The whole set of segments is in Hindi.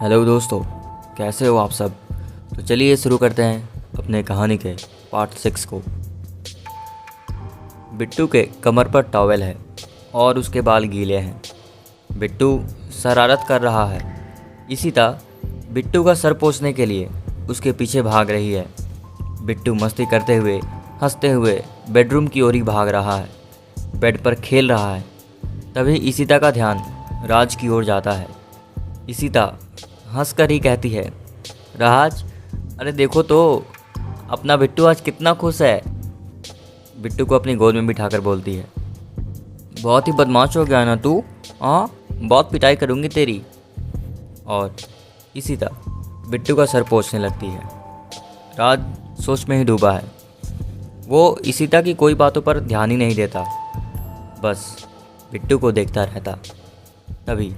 हेलो दोस्तों, कैसे हो आप सब। तो चलिए शुरू करते हैं अपने कहानी के पार्ट 6 को। बिट्टू के कमर पर टॉवेल है और उसके बाल गीले हैं। बिट्टू शरारत कर रहा है। इशिता बिट्टू का सर पोंछने के लिए उसके पीछे भाग रही है। बिट्टू मस्ती करते हुए हंसते हुए बेडरूम की ओर ही भाग रहा है, बेड पर खेल रहा है। तभी इशिता का ध्यान राज की ओर जाता है। इशिता हंसकर ही कहती है, राज, अरे देखो तो, अपना बिट्टू आज कितना खुश है। बिट्टू को अपनी गोद में बिठाकर बोलती है, बहुत ही बदमाश हो गया ना तू। हाँ, बहुत पिटाई करूँगी तेरी। और इशिता बिट्टू का सर पोंछने लगती है। राज सोच में ही डूबा है। वो इशिता की कोई बातों पर ध्यान ही नहीं देता, बस बिट्टू को देखता रहता। तभी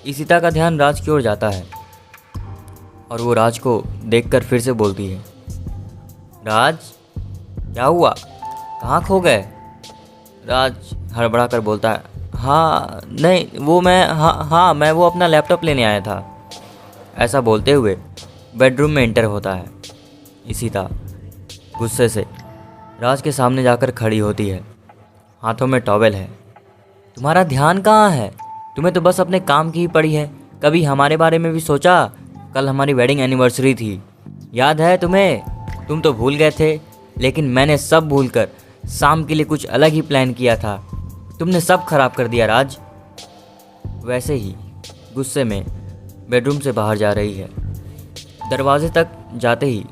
इशिता का ध्यान राज की ओर जाता है और वो राज को देखकर फिर से बोलती है, राज, क्या हुआ, कहाँ खो गए। राज हड़बड़ा कर बोलता है, हाँ नहीं, वो मैं हाँ मैं वो अपना लैपटॉप लेने आया था। ऐसा बोलते हुए बेडरूम में एंटर होता है। इशिता गुस्से से राज के सामने जाकर खड़ी होती है। हाथों में टॉवेल है। तुम्हारा ध्यान कहाँ है? तुम्हें तो बस अपने काम की ही पड़ी है। कभी हमारे बारे में भी सोचा? कल हमारी वेडिंग एनिवर्सरी थी, याद है तुम्हें? तुम तो भूल गए थे, लेकिन मैंने सब भूलकर शाम के लिए कुछ अलग ही प्लान किया था। तुमने सब खराब कर दिया राज। वैसे ही गुस्से में बेडरूम से बाहर जा रही है। दरवाजे तक जाते ही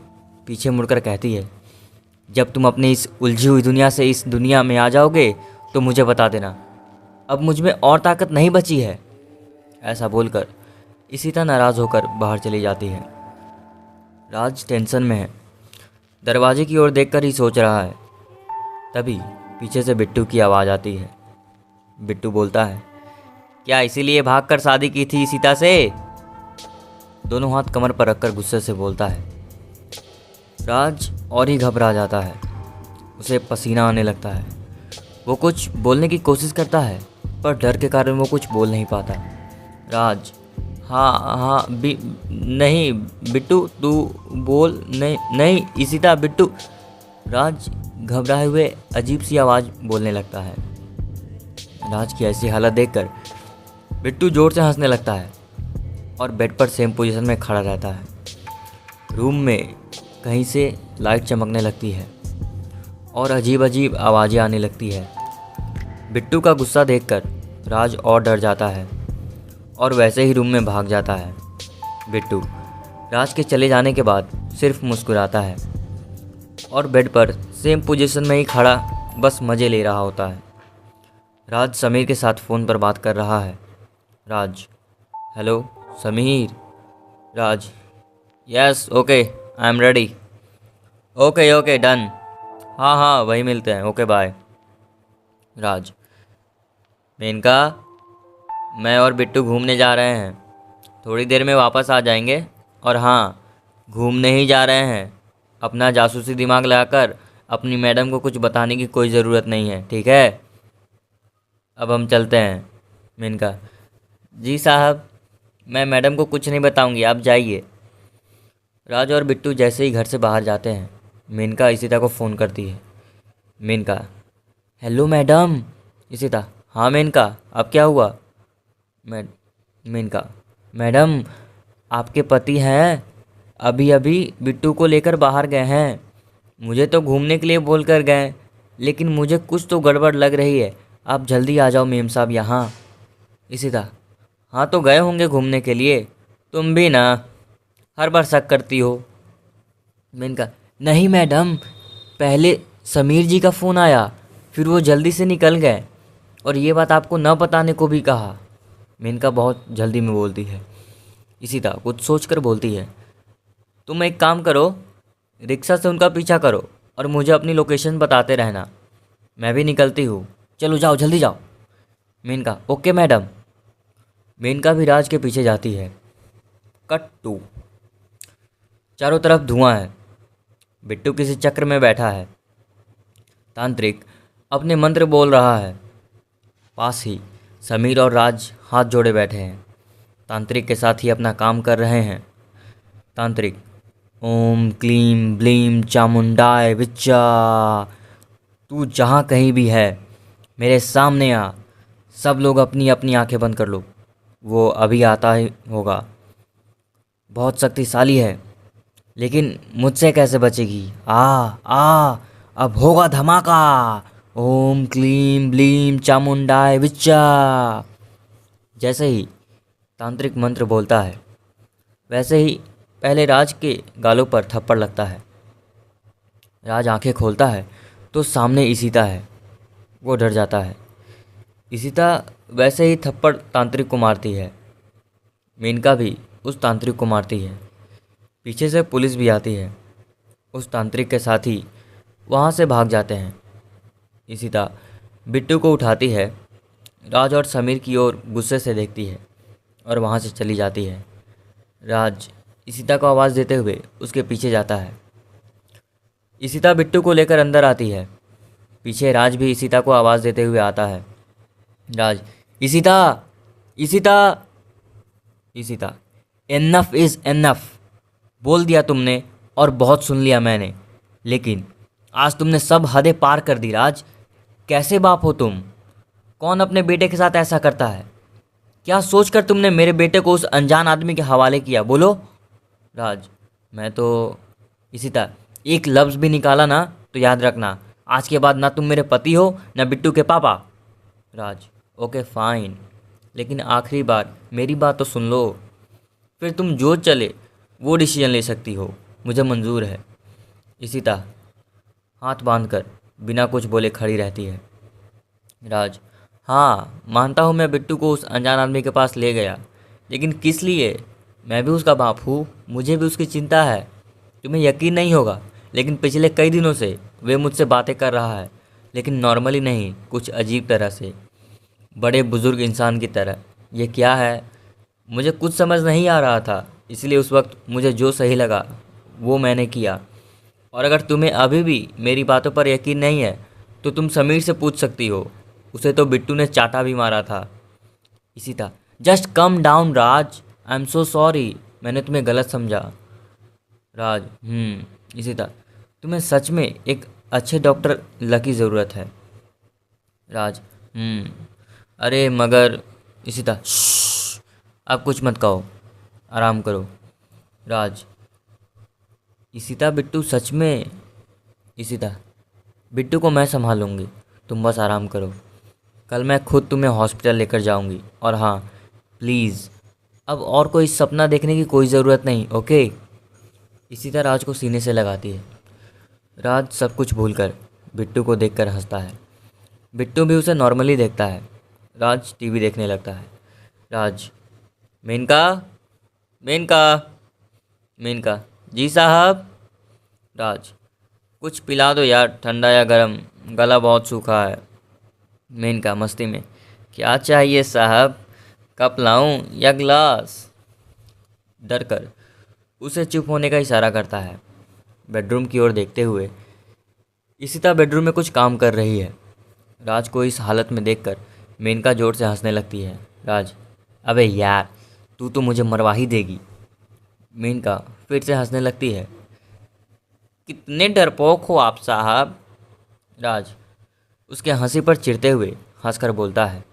पीछे मुड़कर कहती है, जब तुम अपनी इस उलझी हुई दुनिया से इस दुनिया में आ जाओगे तो मुझे बता देना। अब मुझ में और ताकत नहीं बची है। ऐसा बोलकर इशिता नाराज़ होकर बाहर चली जाती है। राज टेंशन में है। दरवाजे की ओर देखकर ही सोच रहा है। तभी पीछे से बिट्टू की आवाज़ आती है। बिट्टू बोलता है, क्या इसीलिए भागकर शादी की थी इशिता से? दोनों हाथ कमर पर रखकर गुस्से से बोलता है। राज और ही घबरा जाता है। उसे पसीना आने लगता है। वो कुछ बोलने की कोशिश करता है, पर डर के कारण वो कुछ बोल नहीं पाता। राज, हाँ हाँ नहीं बिट्टू, तू बोल। नहीं नहीं इशिता, बिट्टू। राज घबराए हुए अजीब सी आवाज़ बोलने लगता है। राज की ऐसी हालत देखकर बिट्टू जोर से हंसने लगता है और बेड पर सेम पोजीशन में खड़ा रहता है। रूम में कहीं से लाइट चमकने लगती है और अजीब अजीब आवाज़ें आने लगती है। बिट्टू का गुस्सा देखकर राज और डर जाता है और वैसे ही रूम में भाग जाता है। बिट्टू राज के चले जाने के बाद सिर्फ मुस्कुराता है और बेड पर सेम पोजीशन में ही खड़ा बस मज़े ले रहा होता है। राज समीर के साथ फ़ोन पर बात कर रहा है। Raj, hello Sameer. Raj, yes okay, I am ready. Okay okay done. हाँ हाँ वही मिलते हैं, ओके बाय। राज, मेनका, मैं और बिट्टू घूमने जा रहे हैं, थोड़ी देर में वापस आ जाएंगे। और हाँ, घूमने ही जा रहे हैं। अपना जासूसी दिमाग लगाकर अपनी मैडम को कुछ बताने की कोई ज़रूरत नहीं है, ठीक है? अब हम चलते हैं। मेनका, जी साहब, मैं मैडम को कुछ नहीं बताऊंगी, आप जाइए। राज और बिट्टू जैसे ही घर से बाहर जाते हैं, मेनका इशिता को फ़ोन करती है। Maneka, hello madam. इशिता, हाँ मेनका, अब क्या हुआ? मेनका, मैडम, आपके पति हैं, अभी अभी बिट्टू को लेकर बाहर गए हैं। मुझे तो घूमने के लिए बोल कर गए, लेकिन मुझे कुछ तो गड़बड़ लग रही है। आप जल्दी आ जाओ मेम साहब यहाँ। इशिता, हाँ तो गए होंगे घूमने के लिए, तुम भी ना हर बार शक करती हो। मेनका, नहीं मैडम, पहले समीर जी का फ़ोन आया, फिर वो जल्दी से निकल गए और ये बात आपको न बताने को भी कहा। मेनका बहुत जल्दी में बोलती है। इशिता कुछ सोचकर बोलती है, तुम एक काम करो, रिक्शा से उनका पीछा करो और मुझे अपनी लोकेशन बताते रहना, मैं भी निकलती हूँ। चलो जाओ, जल्दी जाओ। Maneka, okay madam. मेनका भी राज के पीछे जाती है। कट 2। चारों तरफ धुआं है। बिट्टू किसी चक्र में बैठा है। तांत्रिक अपने मंत्र बोल रहा है। पास ही समीर और राज हाथ जोड़े बैठे हैं। तांत्रिक के साथ ही अपना काम कर रहे हैं। तांत्रिक, ओम क्लीम ब्लीम चामुंडाय विच्चा, तू जहाँ कहीं भी है मेरे सामने आ। सब लोग अपनी अपनी आंखें बंद कर लो, वो अभी आता ही होगा। बहुत शक्तिशाली है, लेकिन मुझसे कैसे बचेगी। आ आ अब होगा धमाका। ओम क्लीम ब्लीम चामुंडाय विच्चा। जैसे ही तांत्रिक मंत्र बोलता है, वैसे ही पहले राज के गालों पर थप्पड़ लगता है। राज आंखें खोलता है तो सामने इशिता है। वो डर जाता है। इशिता वैसे ही थप्पड़ तांत्रिक को मारती है। मेनका भी उस तांत्रिक को मारती है। पीछे से पुलिस भी आती है। उस तांत्रिक के साथी वहाँ से भाग जाते हैं। इशिता बिट्टू को उठाती है, राज और समीर की ओर गुस्से से देखती है और वहाँ से चली जाती है। राज इशिता को आवाज़ देते हुए उसके पीछे जाता है। इशिता बिट्टू को लेकर अंदर आती है। पीछे राज भी इशिता को आवाज़ देते हुए आता है। Raj, Ishita, Ishita, Ishita, enough is enough. बोल दिया तुमने और बहुत सुन लिया मैंने, लेकिन आज तुमने सब हदें पार कर दी। राज, कैसे बाप हो तुम? कौन अपने बेटे के साथ ऐसा करता है? क्या सोचकर तुमने मेरे बेटे को उस अनजान आदमी के हवाले किया? बोलो। राज, मैं तो इशिता, एक लफ्ज़ भी निकाला ना तो याद रखना, आज के बाद ना तुम मेरे पति हो ना बिट्टू के पापा। राज, ओके फाइन, लेकिन आखिरी बार मेरी बात तो सुन लो, फिर तुम जो चले वो डिसीजन ले सकती हो, मुझे मंजूर है। इशिता हाथ बांधकर बिना कुछ बोले खड़ी रहती है। राज, हाँ मानता हूँ मैं बिट्टू को उस अनजान आदमी के पास ले गया, लेकिन किस लिए? मैं भी उसका बाप हूँ, मुझे भी उसकी चिंता है। तुम्हें यकीन नहीं होगा, लेकिन पिछले कई दिनों से वे मुझसे बातें कर रहा है, लेकिन नॉर्मली नहीं, कुछ अजीब तरह से, बड़े बुजुर्ग इंसान की तरह। ये क्या है? मुझे कुछ समझ नहीं आ रहा था, इसलिए उस वक्त मुझे जो सही लगा वो मैंने किया। और अगर तुम्हें अभी भी मेरी बातों पर यकीन नहीं है तो तुम समीर से पूछ सकती हो, उसे तो बिट्टू ने चाटा भी मारा था। Ishita, just come down Raj, I am so sorry, मैंने तुम्हें गलत समझा। राज, इशिता, तुम्हें सच में एक अच्छे डॉक्टर की ज़रूरत है। राज, अरे मगर। इशिता, अब कुछ मत कहो, आराम करो। राज, इशिता, बिट्टू सच में। इशिता, बिट्टू को मैं संभालूंगी, तुम बस आराम करो। कल मैं खुद तुम्हें हॉस्पिटल लेकर जाऊंगी। और हाँ प्लीज़, अब और कोई सपना देखने की कोई ज़रूरत नहीं, ओके? इशिता राज को सीने से लगाती है। राज सब कुछ भूलकर बिट्टू को देखकर हंसता है। बिट्टू भी उसे नॉर्मली देखता है। राज टीवी देखने लगता है। राज, मेनका, मेनका, मेनका, जी साहब। राज, कुछ पिला दो यार, ठंडा या गरम, गला बहुत सूखा है। मेनका मस्ती में, क्या चाहिए साहब, कप लाऊं या ग्लास? डर कर उसे चुप होने का इशारा करता है। बेडरूम की ओर देखते हुए इशिता बेडरूम में कुछ काम कर रही है। राज को इस हालत में देखकर मेनका जोर से हंसने लगती है। राज, अबे यार, तू तो मुझे मरवा ही देगी। मेनका फिर से हंसने लगती है। कितने डरपोक हो आप साहब। राज उसके हंसी पर चिढ़ते हुए हंसकर बोलता है,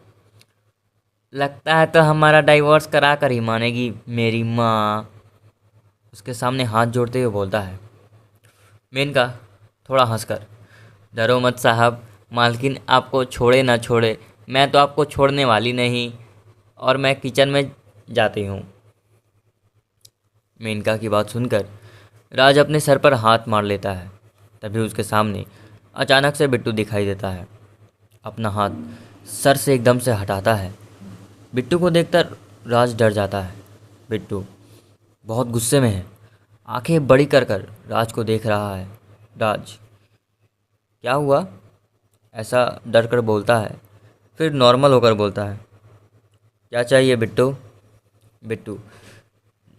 लगता है तो हमारा डाइवोर्स करा कर ही मानेगी मेरी माँ। उसके सामने हाथ जोड़ते हुए बोलता है। मेनका थोड़ा हंसकर, डरो मत साहब, मालकिन आपको छोड़े ना छोड़े, मैं तो आपको छोड़ने वाली नहीं, और मैं किचन में जाती हूँ। मेनका की बात सुनकर राज अपने सर पर हाथ मार लेता है। तभी उसके सामने अचानक से बिट्टू दिखाई देता है। अपना हाथ सर से एकदम से हटाता है। बिट्टू को देखकर राज डर जाता है। बिट्टू बहुत गुस्से में है, आंखें बड़ी कर कर राज को देख रहा है। राज, क्या हुआ? ऐसा डर कर बोलता है, फिर नॉर्मल होकर बोलता है, क्या चाहिए बिट्टू? बिट्टू,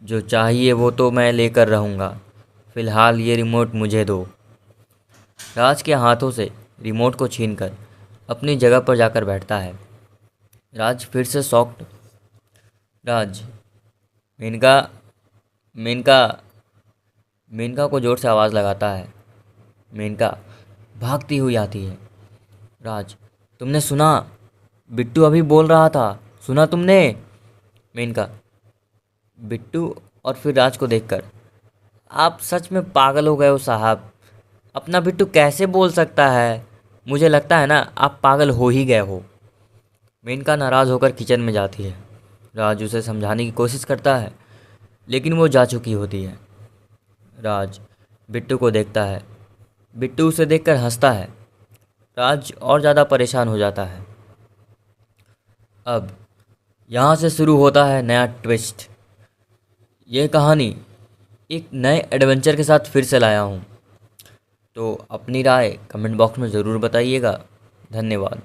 जो चाहिए वो तो मैं लेकर रहूँगा, फ़िलहाल ये रिमोट मुझे दो। राज के हाथों से रिमोट को छीनकर अपनी जगह पर जाकर बैठता है। राज फिर से शॉक्ड। राज, मेनका मेनका मेनका को जोर से आवाज़ लगाता है। मेनका भागती हुई आती है। राज, तुमने सुना? बिट्टू अभी बोल रहा था, सुना तुमने? मेनका बिट्टू और फिर राज को देखकर, आप सच में पागल हो गए हो साहब। अपना बिट्टू कैसे बोल सकता है? मुझे लगता है ना आप पागल हो ही गए हो। मेनका नाराज़ होकर किचन में जाती है। राज उसे समझाने की कोशिश करता है, लेकिन वो जा चुकी होती है। राज बिट्टू को देखता है। बिट्टू उसे देखकर हंसता है। राज और ज़्यादा परेशान हो जाता है। अब यहाँ से शुरू होता है नया ट्विस्ट। ये कहानी एक नए एडवेंचर के साथ फिर से लाया हूँ। तो अपनी राय कमेंट बॉक्स में ज़रूर बताइएगा। धन्यवाद।